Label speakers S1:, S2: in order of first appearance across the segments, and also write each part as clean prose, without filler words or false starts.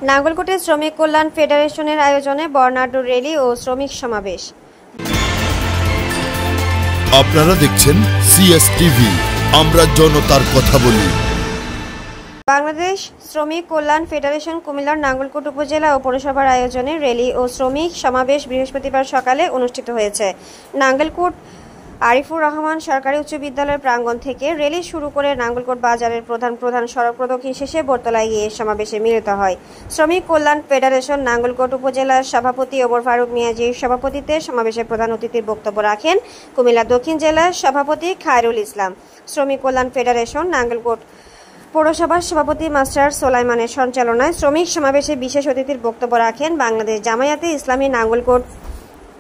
S1: নাঙ্গলকোটে শ্রমিক কল্যাণ ফেডারেশনের আয়োজনে বর্ণাঢ্য র্যালি ও শ্রমিক সমাবেশ।
S2: আপনারা দেখছেন সিএসটিভি, আমরা জনতার কথা বলি।
S1: বাংলাদেশ শ্রমিক কল্যাণ ফেডারেশন কুমিল্লার নাঙ্গলকোট উপজেলা ও পৌরসভার আয়োজনে র্যালি ও শ্রমিক সমাবেশ বৃহস্পতিবার সকালে অনুষ্ঠিত হয়েছে। নাঙ্গলকোট আরিফুর রহমান সরকারি উচ্চ বিদ্যালয়ের প্রাঙ্গণ থেকে র্যালি শুরু করে নাঙ্গলকোট বাজারের প্রধান সড়ক প্রদক্ষিণ শেষে বটতলায় গিয়ে সমাবেশে মিলিত হয়। শ্রমিক কল্যাণ ফেডারেশন নাঙ্গলকোট উপজেলার সভাপতি ওমর ফারুক মিয়াজির সভাপতিত্বে সমাবেশে প্রধান অতিথির বক্তব্য রাখেন কুমিল্লা দক্ষিণ জেলার সভাপতি খায়রুল ইসলাম। শ্রমিক কল্যাণ ফেডারেশন নাঙ্গলকোট পৌরসভার সভাপতি মাস্টার সোলাইমানের সঞ্চালনায় শ্রমিক সমাবেশে বিশেষ অতিথির বক্তব্য রাখেন বাংলাদেশ জামায়াতে ইসলামী নাঙ্গলকোট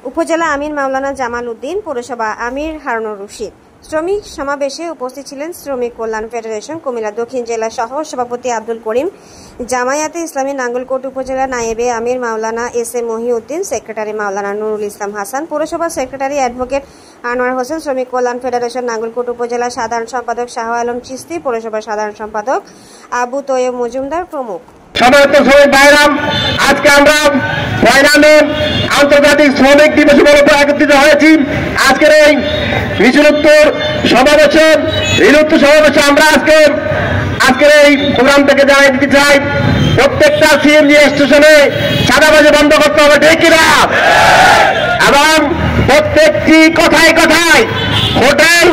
S1: উপজেলা আমির মাওলানা জামাল উদ্দিন, পৌরসভা আমির হারুনুর রশিদ। শ্রমিক সমাবেশে উপস্থিত ছিলেন শ্রমিক কল্যাণ ফেডারেশন কুমিল্লা দক্ষিণ জেলা সহ সভাপতি আব্দুল করিম, জামায়াতে ইসলামী নাঙ্গলকোট উপজেলা নায়েবে আমির মাওলানা এস এ মহিউদ্দিন, সেক্রেটারি মাওলানা নুরুল ইসলাম হাসান, পৌরসভা সেক্রেটারি অ্যাডভোকেট আনোয়ার হোসেন, শ্রমিক কল্যাণ ফেডারেশন নাঙ্গলকোট উপজেলা সাধারণ সম্পাদক শাহ আলম চিস্তি, পৌরসভার সাধারণ সম্পাদক আবু তৈয়ব মজুমদার প্রমুখ।
S3: আজকে আমরা আন্তর্জাতিক শ্রমিক দিবস উপলক্ষে একত্রিত হয়েছি। আজকের এই বিশ্বোত্তর সমাবেশে আমরা আজকের এই প্রোগ্রাম থেকে জানিয়ে দিতে চাই, প্রত্যেকটা সিএনজি স্টেশনে চাঁদাবাজি বন্ধ করতে হবে, ঠিক কিনা? এবং প্রত্যেকটি কথায় কথায় হোটেল,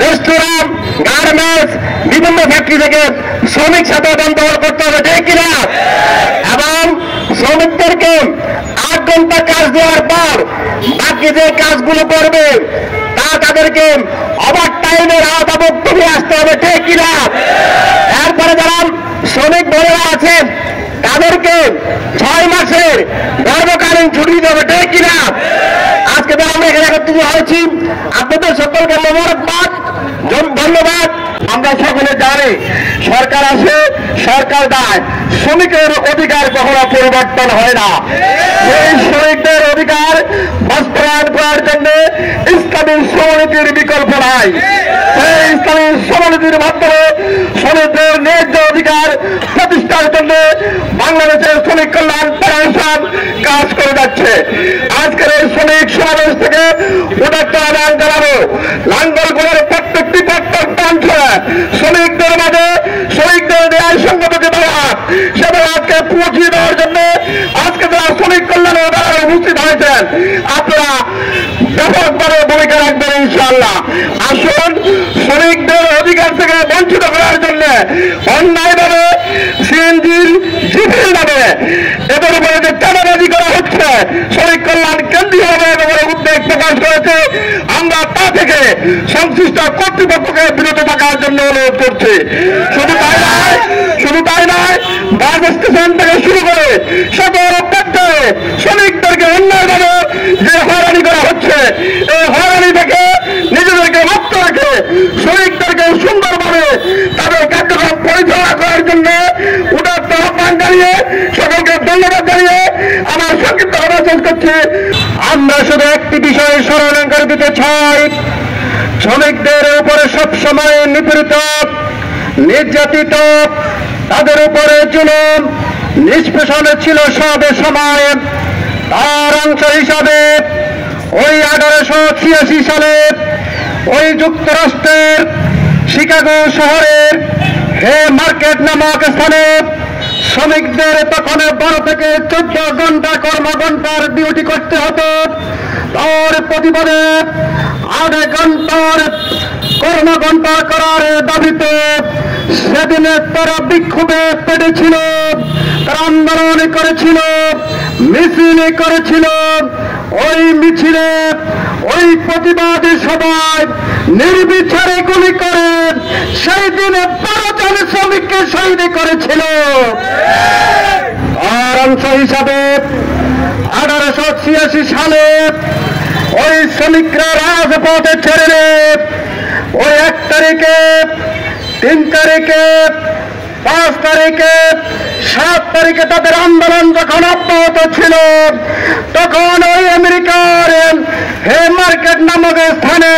S3: রেস্টুরেন্ট, গার্মেন্টস, বিভিন্ন ফ্যাক্টরি থেকে শ্রমিক ছাঁটা বন্ধ করতে হবে, ঠিক কিনা? এবং শ্রমিকদেরকে 8 ঘন্টা কাজ দেওয়ার পর বাকি যে কাজগুলো করবে তাদেরকে ওভার টাইমের আওতাভুক্ত নিয়ে আসতে হবে, ঠিক কিনা? এরপরে যারা শ্রমিক বোনেরা আছেন তাদেরকে 6 মাসের গর্ভকালীন ছুটি দিতে হবে, ঠিক কিনা? আজকে আমরা এখানে একত্রিত হয়েছি, আপনাদের সকলকে ধন্যবাদ। আমরা সকলে জানি সরকার আসে, সরকার দেয়, শ্রমিকের অধিকার কখনো পরিবর্তন হয় না। সেই শ্রমিকদের অধিকার বাস্তবায়ন করার জন্য ইসলামী শ্রমনীতির বিকল্প নাই। সেই ইসলামী শ্রমনীতির মাধ্যমে শ্রমিকদের ন্যায্য অধিকার প্রতিষ্ঠার জন্য বাংলাদেশের শ্রমিক কল্যাণ ফেডারেশন কাজ করে যাচ্ছে। আজকের এই শ্রমিক সমাবেশ থেকে উদাত্তবাদ জানাবো নাঙ্গলকোটের প্রত্যেকটি অঞ্চলে শ্রমিকদের মাঝে শ্রমিকদের ন্যায়সঙ্গত যে ব্যবহার, সে ব্যবহারকে পৌঁছিয়ে দেওয়ার জন্য আজকে যারা শ্রমিক কল্যাণের দ্বারা উপস্থিত হয়েছেন আপনারা ব্যাপকভাবে ভূমিকা রাখবেন ইনশাআল্লাহ। আসুন শ্রমিকদের অধিকার থেকে বঞ্চিত করার জন্য অন্যায়ভাবে সিএনজির জিপির নামে এদের উপরে যে চাঁদাবাজি করা হচ্ছে, শ্রমিক কল্যাণ কেন্দ্রীয়ভাবে এদের উদ্বেগ প্রকাশ করেছে। আমরা তা থেকে সংশ্লিষ্ট কর্তৃপক্ষকে বিরত থাকার জন্য অনুরোধ করছি। শুধু তাই নয়, বাস স্টেশন থেকে শুরু করে সকল ক্ষেত্রে শ্রমিকদেরকে অন্যায়ভাবে যে হয়রানি করা হচ্ছে, এই হয়রানি থেকে নিজেদেরকে মুক্ত রেখে শ্রমিকদেরকে সুন্দরভাবে তাদের কার্যক্রম পরিচালনা করার জন্য উদাত্ত আহ্বান জানিয়ে সকলকে ধন্যবাদ জানিয়ে আমার সংক্ষিপ্ত কথা শেষ করছি। আমরা শুধু একটি বিষয়ে স্মরণ করে দিতে চাই, শ্রমিকদের উপরে সবসময় নিপীড়িত, নির্যাতিত, তাদের উপরে জুলুম নিষ্পেষণ ছিল সব সময়। তার অংশ হিসাবে ওই 1886 সালে ওই যুক্তরাষ্ট্রের শিকাগো শহরের হে মার্কেট নামক স্থানে শ্রমিকদের তখন 12 থেকে 14 ঘন্টা কর্মঘণ্টার ডিউটি করতে হতো। তার প্রতিবাদে 8 ঘন্টার কর্মঘণ্টা করার দাবিতে সেদিনে তারা বিক্ষোভে পেটেছিল, তারা আন্দোলন করেছিল, মিছিল করেছিল। ওই মিছিলে ওই প্রতিবাদী সবাই নির্বিচারে গুলি করে সেই দিনে 12 জন শ্রমিককে শহীদ করেছিল। আর অংশ হিসাবে 1886 সালে ওই শ্রমিকরা রাজপথে ছেড়ে ওই 1 তারিখে, 3 তারিখে, 5 তারিখে, 7 তারিখে তাদের আন্দোলন যখন অব্যাহত ছিল, তখন ওই আমেরিকার হে মার্কেট নামক স্থানে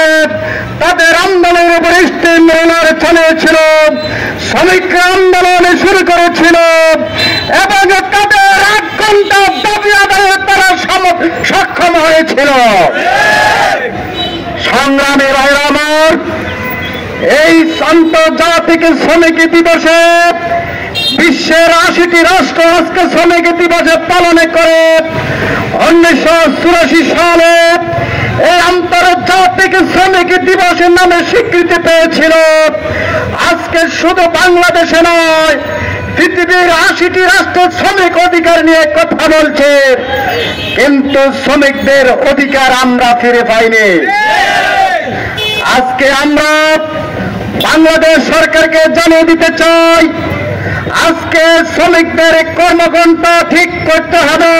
S3: তাদের আন্দোলনের উপর স্টিম রোলার চালিয়েছিল, শ্রমিকরা আন্দোলন শুরু করেছিল এবং তাদের ঘন্টা দাবি আদায়ে তারা সক্ষম হয়েছিল। সংগ্রামী ভাইরা আমার, এই আন্তর্জাতিক শ্রমিক দিবসে বিশ্বের 80টি রাষ্ট্র আজকে শ্রমিক দিবসে পালন করে। 1984 সালে এই আন্তর্জাতিক শ্রমিক দিবসের নামে স্বীকৃতি পেয়েছিল। আজকে শুধু বাংলাদেশে নয়, পৃথিবীর 80টি রাষ্ট্র শ্রমিক অধিকার নিয়ে কথা বলছে, কিন্তু শ্রমিকদের অধিকার আমরা ফিরে পাইনি। আজকে আমরা বাংলাদেশ সরকারকে জানিয়ে দিতে চাই, আজকে শ্রমিকদের কর্মঘণ্টা ঠিক করতে হবে।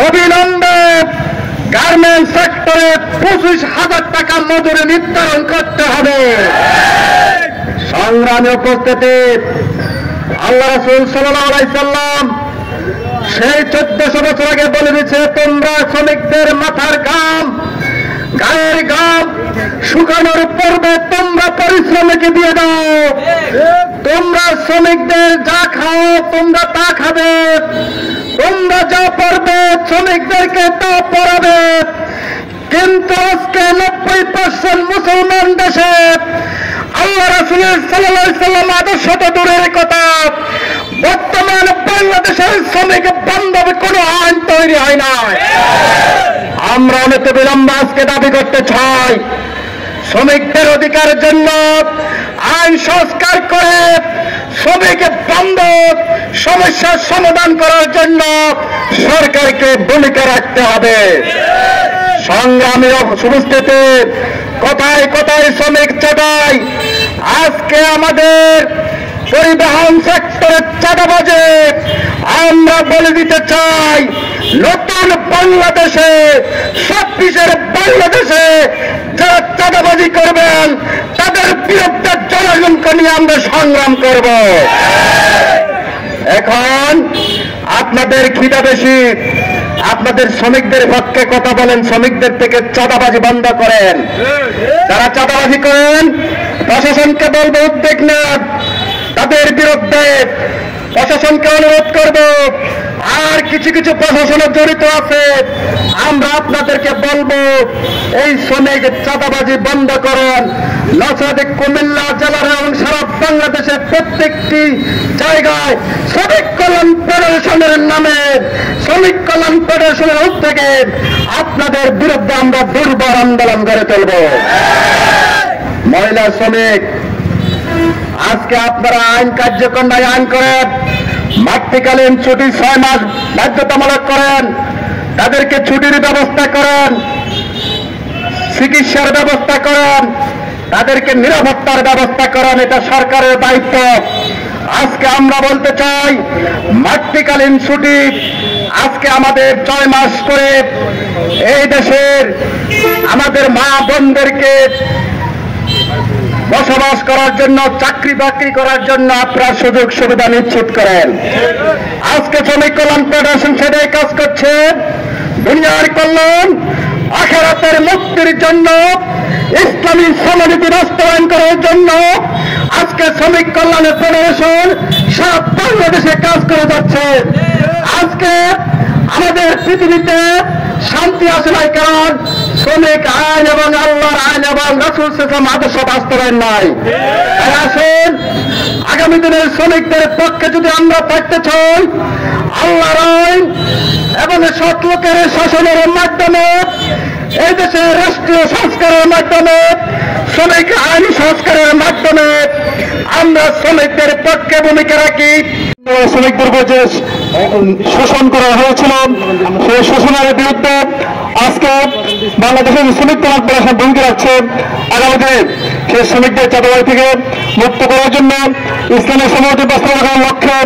S3: অবিলম্বে গার্মেন্টস সেক্টরে 25,000 টাকা মজুরি নির্ধারণ করতে হবে। সংগ্রামী উপস্থিতি, আল্লাহ রাসূল সাল্লাল্লাহু আলাইহি সাল্লাম সেই 1400 বছর আগে বলে দিয়েছে, তোমরা শ্রমিকদের মাথার ঘাম, গায়ের ঘাম শুকানোর পূর্বে তোমরা পরিশ্রমীকে দিয়ে দাও। তোমরা শ্রমিকদের যা খাও তোমরা তা খাবে, তোমরা যা পড়বে শ্রমিকদেরকে তা পড়াবে। কিন্তু আজকে 90% মুসলমান দেশে আল্লাহ রাসূল সাল্লাল্লাহু আলাইহি সাল্লাম আদর্শ তো দূরের কথা, বর্তমান বাংলাদেশের শ্রমিক বান্ধব কোনো আইন তৈরি হয় না। আমরা অনেক বিলম্বে আজকে দাবি করতে চাই, শ্রমিকদের অধিকারের জন্য আইন সংস্কার করে শ্রমিক বান্ধব সমস্যার সমাধান করার জন্য সরকারকে ভূমিকা রাখতে হবে। সংগ্রামী উপস্থিতি, কথায় কথায় শ্রমিক চাঁদাই, আজকে আমাদের পরিবহন সেক্টরের চাঁদাবাজে আমরা বলে দিতে চাই, নতুন বাংলাদেশে 26-এর বাংলাদেশে যারা চাঁদাবাজি করবেন তাদের বিরুদ্ধে জনগণকে নিয়ে আমরা সংগ্রাম করব। এখন আপনাদের খিদা বেশি, আপনাদের শ্রমিকদের পক্ষে কথা বলেন, শ্রমিকদের থেকে চাঁদাবাজি বন্ধ করেন। যারা চাঁদাবাজি করেন প্রশাসনকে বলবো উদ্বেগ নেন, তাদের বিরুদ্ধে প্রশাসনকে অনুরোধ করব। আর কিছু কিছু প্রশাসনে জড়িত আছে, আমরা আপনাদেরকে বলবো এই শ্রমিক চাঁদাবাজি বন্ধ করুন। নচেত কুমিল্লা জেলার এবং সারা বাংলাদেশের প্রত্যেকটি জায়গায় শ্রমিক কল্যাণ ফেডারেশনের নামে, শ্রমিক কল্যাণ ফেডারেশনের উদ্যোগে আপনাদের বিরুদ্ধে আমরা দুর্বার আন্দোলন গড়ে তুলব। মহিলা শ্রমিক, আজকে আপনারা আইন কার্যকর নাই, আইন করেন, মাতৃকালীন ছুটি 6 মাস বাধ্যতামূলক করেন, তাদেরকে ছুটির ব্যবস্থা করেন, চিকিৎসার ব্যবস্থা করেন, তাদেরকে নিরাপত্তার ব্যবস্থা করেন, এটা সরকারের দায়িত্ব। আজকে আমরা বলতে চাই, মাতৃকালীন ছুটি আজকে আমাদের 6 মাস করে এই দেশের আমাদের মা বোনদেরকে বসবাস করার জন্য, চাকরি বাকরি করার জন্য আপনারা সুযোগ সুবিধা নিশ্চিত করেন। আজকে শ্রমিক কল্যাণ ফেডারেশন সেটাই কাজ করছে, দুনিয়ার কল্যাণ আখিরাতের মুক্তির জন্য, ইসলামী সমাজনীতি বাস্তবায়ন করার জন্য আজকে শ্রমিক কল্যাণ ফেডারেশন সারা বাংলাদেশে কাজ করে যাচ্ছে। আজকে আমাদের পৃথিবীতে শান্তি আসে নাই, কারণ শ্রমিক আইন এবং আল্লাহর আইন এবং রাসূল সাল্লাল্লাহু আলাইহি আদর্শ বাস্তবায়ন নাই। তাই আসুন, আগামী দিনের শ্রমিকদের পক্ষে যদি আমরা থাকতে চাই, আল্লাহর আইন এবং সৎ লোকের শাসনের মাধ্যমে, এই দেশের রাষ্ট্রীয় সংস্কারের মাধ্যমে, শ্রমিক আইন সংস্কারের মাধ্যমে আমরা শ্রমিকদের পক্ষে ভূমিকা রাখি। শ্রমিকদের যে শোষণ করা হয়েছিল, সেই শোষণের বিরুদ্ধে আজকে বাংলাদেশের শ্রমিক কল্যাণ ফেডারেশন ভূমিকা রাখছে। আগামী দিনে সেই শ্রমিকদের চাঁদাবাজি থেকে মুক্ত করার জন্য, ইসলামী সমাজনীতি বাস্তবায়নের লক্ষ্যে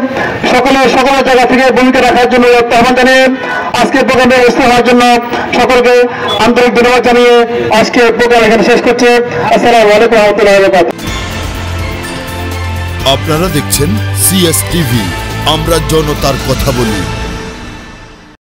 S3: সকলের জায়গা থেকে ভূমিকা রাখার জন্য আহ্বান জানিয়ে আজকে প্রোগ্রামে উপস্থিত হওয়ার জন্য সকলকে আন্তরিক ধন্যবাদ জানিয়ে আজকে প্রোগ্রাম এখানে শেষ করছে। আসসালামু আলাইকুম ওয়া রাহমাতুল্লাহি ওয়া বারাকাতুহু।
S2: আপনারা দেখছেন CS টিভি, আমরা জনতার কথা বলি।